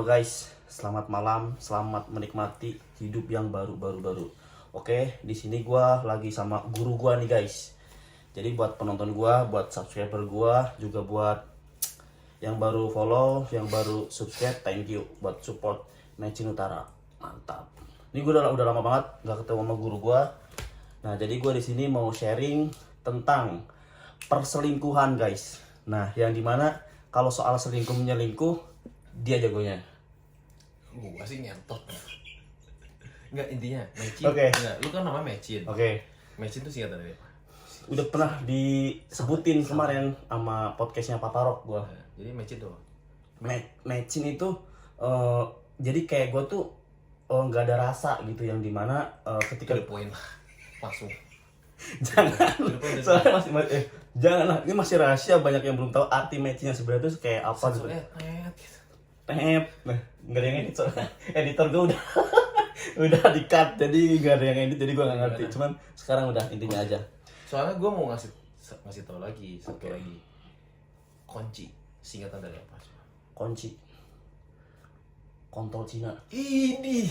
guys, selamat malam, selamat menikmati hidup yang baru. Oke, di sini gua lagi sama guru gua nih guys. Jadi buat penonton gua, buat subscriber gua, juga buat yang baru follow, yang baru subscribe, thank you buat support Mecin Utara. Mantap. Ini gua udah lama banget nggak ketemu sama guru gua. Nah, jadi gua di sini mau sharing tentang perselingkuhan guys. Nah, yang dimana kalau soal selingkuh menyelingkuh dia jagonya. Gua sih ngentot. Enggak, intinya Mecin. Oke. Enggak, lu kan nama Mecin. Oke. Mecin tuh singkatan dari apa? Udah pernah disebutin kemarin sama podcastnya Papa Rock gua. Nah, jadi Mecin tuh. Mecin itu jadi kayak gua tuh nggak ada rasa gitu, yang dimana ketika Ke poin langsung. jangan soalnya janganlah, ini masih rahasia, banyak yang belum tahu arti Mecinnya sebenarnya tuh kayak apa gitu. Nah, nggak ada yang edit soalnya. Editor gue udah di cut, jadi nggak ada yang edit, jadi gue nggak ngerti. Cuman sekarang udah intinya aja. Soalnya gua mau ngasih tahu lagi satu lagi. Kunci singkatan dari apa? Kunci kontol Cina. Ini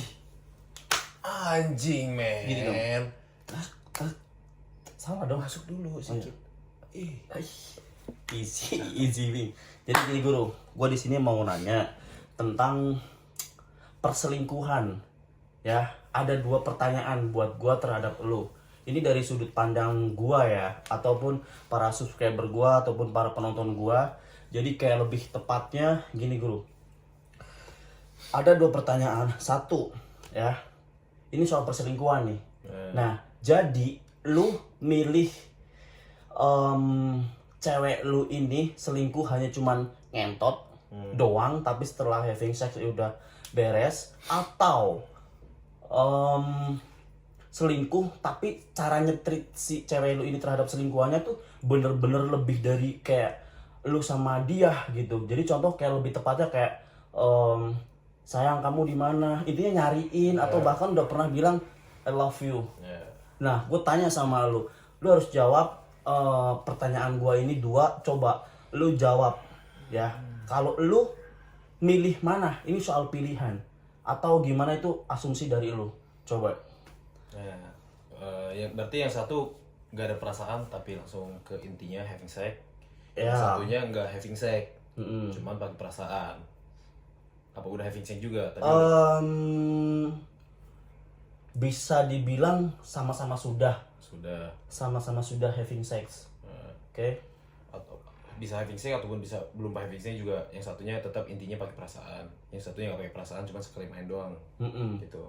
anjing men. Gini dong. Salah dong. Masuk dulu sedikit. Easy wing. Jadi gini guru, gue di sini mau nanya tentang perselingkuhan. Ya, ada 2 pertanyaan buat gue terhadap lu. Ini dari sudut pandang gue ya, ataupun para subscriber gue, ataupun para penonton gue. Jadi kayak lebih tepatnya gini guru. Ada 2 pertanyaan. 1 ya, ini soal perselingkuhan nih. Nah, jadi lu milih cewek lu ini selingkuh hanya cuman ngentot doang, tapi setelah having sex udah beres, atau selingkuh tapi cara nyetrit si cewek lu ini terhadap selingkuhannya tuh bener-bener lebih dari kayak lu sama dia gitu. Jadi contoh kayak lebih tepatnya kayak sayang kamu di mana, intinya nyariin, atau bahkan udah pernah bilang I love you. Nah, gue tanya sama lu harus jawab pertanyaan gue ini 2, coba lu jawab ya. Kalau lu milih mana, ini soal pilihan atau gimana, itu asumsi dari lu, coba. Ya, berarti yang satu nggak ada perasaan tapi langsung ke intinya having sex. Ya. Yang satunya nggak having sex, cuman pakai perasaan. Apa udah having sex juga tadi? Bisa dibilang sama-sama sudah having sex. Oke. Atau bisa having sex ataupun bisa belum having sex juga. Yang satunya tetap intinya pakai perasaan, yang satunya nggak pakai perasaan, cuma sekali main doang. Gitu.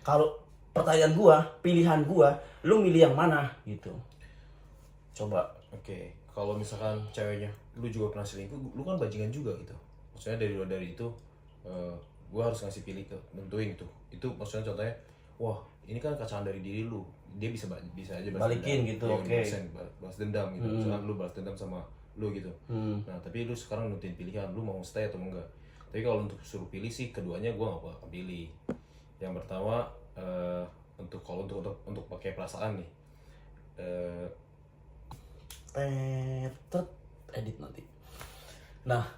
Kalau pertanyaan gua, pilihan gua, lu milih yang mana gitu, coba. Oke. Kalau misalkan ceweknya lu juga pernah selingkuh, lu kan bajingan juga gitu. Maksudnya dari itu gua harus ngasih pilih ke nentuin tuh. Itu maksudnya contohnya, wah ini kan kacang dari diri lu, dia bisa aja balikin dendam. gitu. Ya, Oke. balas dendam gitu. Misalkan lu balas dendam sama lu gitu. Nah tapi lu sekarang nentuin pilihan, lu mau stay atau enggak. Tapi kalau untuk suruh pilih sih, keduanya gua nggak bakal pilih. Yang pertama untuk pakai perasaan nih, edit nanti. Nah,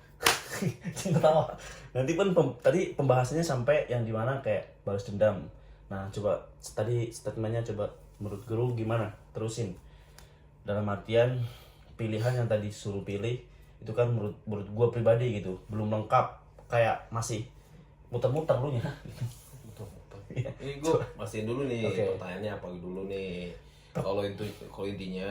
tahu nanti pun tadi pembahasannya sampai yang dimana kayak balas dendam. Nah, coba tadi statementnya, coba menurut guru gimana, terusin. Dalam artian pilihan yang tadi suruh pilih itu kan menurut gua pribadi gitu belum lengkap, kayak masih muter-muter lu nya. Ini gue mastiin dulu nih. Oke. Pertanyaannya apa dulu nih? Kalau intinya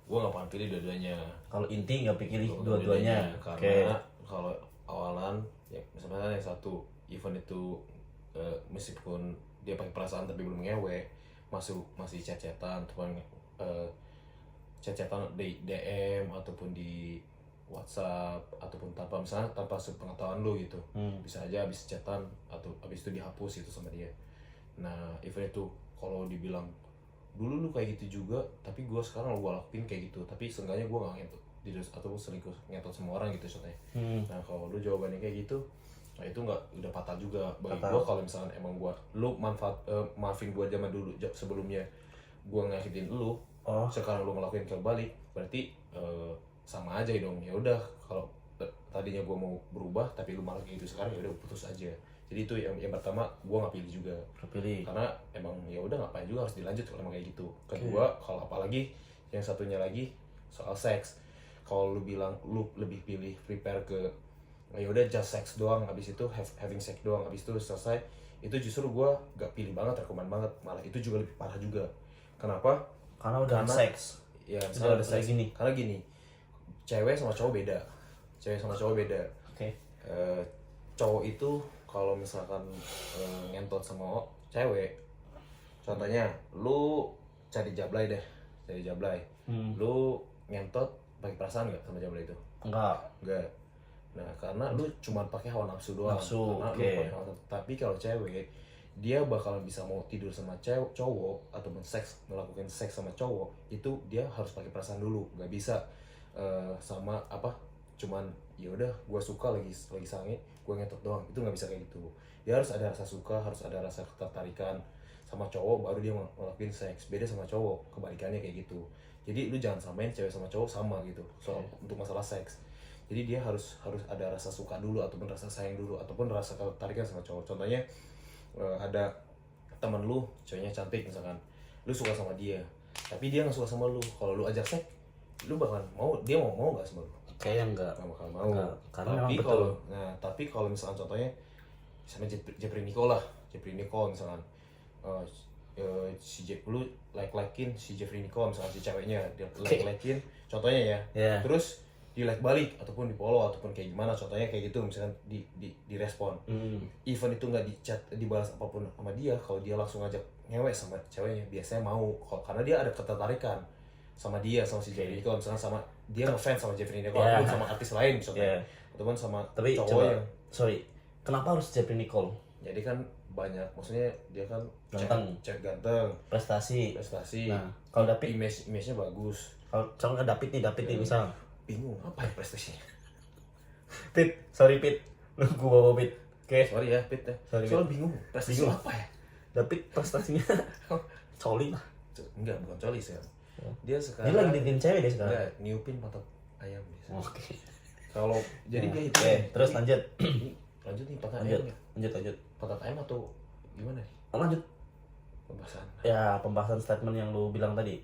gue nggak pernah pilih dua-duanya. Kalau inti nggak pilih dua-duanya. Karena kalau awalan ya, misalnya yang satu event itu meskipun dia pakai perasaan tapi belum ngewe, masih chat-chatan ataupun chat-chatan di DM ataupun di WhatsApp ataupun tanpa sepengetahuan lu gitu. Bisa aja habis chatan atau habis itu dihapus itu sama dia. Nah, event itu kalau dibilang dulu lu kayak gitu juga, tapi gue sekarang gue lakuin kayak gitu, tapi seenggaknya gue nggak ngentot atau selingkuh ngentot sama orang gitu contohnya. Nah kalau lu jawabannya kayak gitu, nah itu udah fatal juga bagi gue. Kalau misalnya emang lu maafin gue zaman dulu sebelumnya gue nyakitin lu, sekarang lu ngelakuin kebalik, berarti sama aja dong. Ya udah, kalau tadinya gue mau berubah tapi lu malah kayak gitu sekarang, ya udah putus aja. Jadi itu yang pertama gue nggak pilih juga, karena emang ya udah ngapain juga harus dilanjut kalau emang kayak gitu. Kedua, kalau apalagi yang satunya lagi soal seks, kalau lu bilang lu lebih pilih prepare ke ya udah just sex doang, habis itu having sex doang, habis itu selesai, itu justru gue gak pilih banget, rekomen banget, malah itu juga lebih parah juga. Kenapa? Karena udah seks. Ya misalnya ada kayak seks, karena gini, cewek sama cowok beda, Oke. Cowok itu kalau misalkan ngentot sama cewek, contohnya lu cari jablay deh, lu ngentot pakai perasaan nggak sama jablay itu? Enggak. Nah, karena lu cuma pakai hawa nafsu doang. Lu pakai hawa nafsu. Tapi kalau cewek, dia bakalan bisa mau tidur sama cowok ataupun melakukan seks sama cowok, itu dia harus pakai perasaan dulu. Nggak bisa sama apa? Cuman ya udah, gue suka lagi sange, gue ngetot doang. Itu nggak bisa kayak gitu. Dia harus ada rasa suka, harus ada rasa ketertarikan sama cowok, baru dia ngelakuin seks. Beda sama cowok, kebalikannya kayak gitu. Jadi lu jangan samain cewek sama cowok sama gitu soal untuk masalah seks. Jadi dia harus ada rasa suka dulu, ataupun rasa sayang dulu, ataupun rasa ketertarikan sama cowok. Contohnya ada teman lu, ceweknya cantik misalkan, lu suka sama dia, tapi dia nggak suka sama lu. Kalau lu ajak seks, lu bakalan mau, dia mau nggak sama lu? Kayaknya enggak. Nggak bakal mau. Karena Tapi kalau misalkan contohnya, misalnya Jeffrey Nicole misalkan, si lu like-in si Jeffrey Nicole misalkan, si ceweknya dia like-in, contohnya ya, terus di like balik ataupun di follow ataupun kayak gimana, contohnya kayak gitu, misalkan di respon, even itu nggak di chat, dibalas apapun sama dia, kalau dia langsung ngajak ngewek sama ceweknya, biasanya mau, karena dia ada ketertarikan sama dia, sama si Jeffrey Nicole misalkan, sama dia ngefans sama Jeffrey Nicole, ataupun sama artis lain misalnya, ataupun sama cowok yang kenapa harus Jeffrey Nicole? Jadi kan banyak, maksudnya dia kan cewek ganteng, prestasi. Nah, kalau David image-nya bagus. Kalau David nih misal bingung apa ya prestasinya. Pit, sorry Pit, lu gua bawa Pit. Oke. Sorry ya Pit ya. Soalnya bingung prestasinya apa ya. David prestasinya coli lah. Enggak, bukan coli sih. Dia sekarang. Ini lagi ditin cewek dia sekarang. Enggak, niupin pantat ayam biasa. Oke. Kalau jadi dia itu. Terus lanjut. Lanjut nih pantat ayam. Lanjut. Pantat ayam atau gimana nih? Lanjut. Pembahasan. Ya, pembahasan statement yang lu bilang tadi.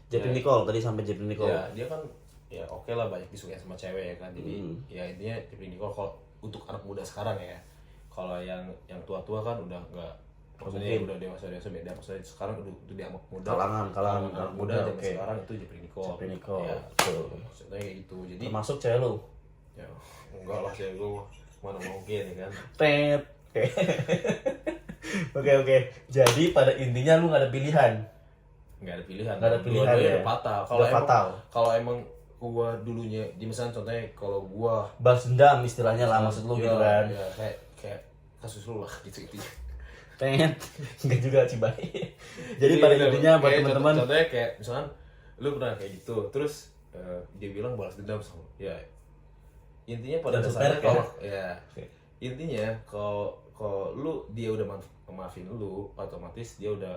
Jeffrey Nicole tadi, sampai Jeffrey Nicole. Ya, dia kan ya oke lah, banyak disukai sama cewek ya kan. Jadi ya intinya Jeffrey Nicole kalau untuk anak muda sekarang ya. Kalau yang tua-tua kan udah enggak, maksudnya udah dewasa beda. Maksudnya sekarang udah di anak muda. Kalangan anak muda zaman sekarang itu Jeffrey Nicole. Ya, betul. maksudnya kayak gitu. Jadi termasuk cewek lu. Ya, enggak lah cewek lu. Mana mungkin ya kan. Tet. Oke. Jadi pada intinya lu nggak ada pilihan. Nggak ada pilihan. Ya. Udah fatal. Kalau emang gua dulunya, di misalnya contohnya kalau gua balas dendam istilahnya lah, maksud lu gitu kan. Ya, kayak kasus lu lah gitu. Tet. Enggak juga Cibai. Jadi pada intinya buat teman-teman, contohnya kayak misalkan lu pernah kayak gitu, terus dia bilang balas dendam sama ya. Intinya pada dasarnya kalau intinya kalau lu, dia udah maafin lu, otomatis dia udah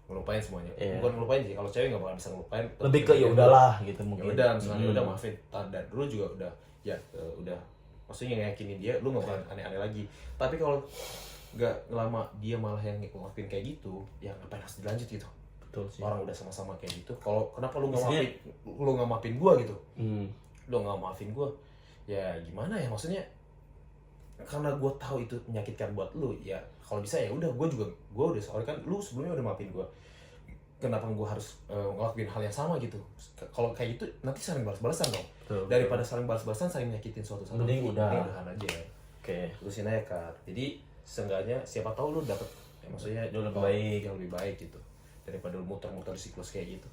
ngelupain semuanya. Bukan ngelupain sih, kalau cewek nggak bakal bisa ngelupain. Lebih ke ya udahlah gitu mungkin. Ya udah, misalnya udah maafin. Dan dulu juga udah udah, maksudnya ngeyakinin dia, lu nggak bakal aneh-aneh lagi. Tapi kalau nggak lama dia malah yang ngelakuin kayak gitu, ya ngapain harus dilanjut gitu. Betul sih. Orang udah sama-sama kayak gitu. Kalau kenapa lu nggak maafin gua gitu? Lu nggak maafin gua, ya gimana ya, maksudnya karena gue tahu itu menyakitkan buat lu, ya kalau bisa ya udah, gue udah sorry kan, lu sebelumnya udah maafin gue, kenapa gue harus ngelakuin hal yang sama gitu? Kalau kayak gitu nanti saling balas-balasan dong. Daripada saling balas-balasan, saling nyakitin suatu sama lain, udahan aja. Terusin aja kan. Jadi seenggaknya siapa tahu lu dapet maksudnya lebih baik, yang lebih baik gitu, daripada lu muter-muter siklus kayak gitu.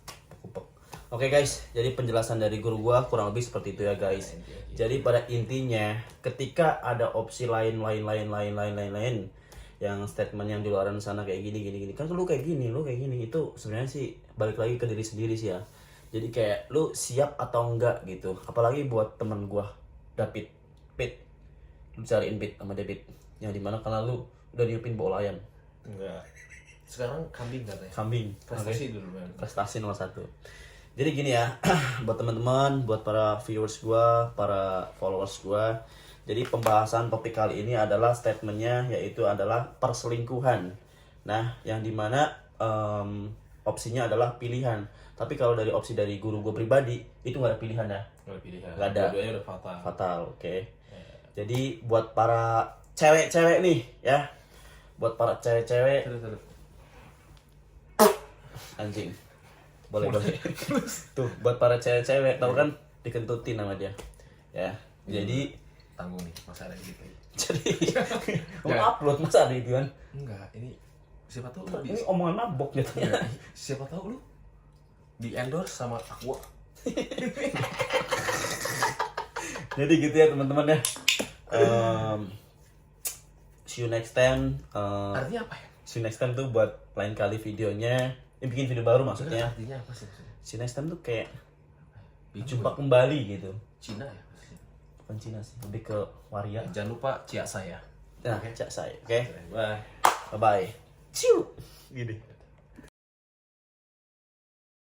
Oke guys, jadi penjelasan dari guru gua kurang lebih seperti itu ya guys. Jadi pada intinya, ketika ada opsi lain yang statement yang di luar sana kayak gini kan, lu kayak gini, itu sebenarnya sih balik lagi ke diri sendiri sih ya. Jadi kayak lu siap atau enggak gitu. Apalagi buat temen gua David, Pit, lu cariin Pit sama David, yang dimana karena lu udah niupin bola ayam. Enggak. Sekarang kambing katanya. Kambing. Prestasi dulu kan. Prestasi nomor 1. Jadi gini ya, buat teman-teman, buat para viewers gua, para followers gua. Jadi pembahasan topik kali ini adalah statementnya, yaitu adalah perselingkuhan. Nah, yang dimana opsinya adalah pilihan. Tapi kalau dari opsi dari guru gue pribadi, itu nggak ada pilihan ya. Nggak ada pilihan. Nggak ada. Dua-duanya udah fatal. Fatal, oke. Jadi buat para cewek-cewek nih ya, buat para cewek-cewek, Terus. anjing, boleh. Tuh buat para cewek-cewek, tahu kan dikentutin sama dia, ya. Jadi Tanggung nih, masa ada gitu ya. jadi mau upload masa ada itu kan? Enggak, ini siapa tahu lu Ini omongan mabok gitu. siapa tahu lu di endorse sama Aqua. Jadi gitu ya teman-teman ya. See you next time. Artinya apa ya? See you next time tuh buat lain kali videonya. Ini bikin video baru maksudnya. Artinya apa sih maksudnya? See you next time tuh kayak jumpa kembali gitu. Cina ya maksudnya. Bukan Cina sih, lebih ke waria. Jangan lupa cia saya. Nah, cak saya, oke? Bye. Bye bye. Ciu. Gini.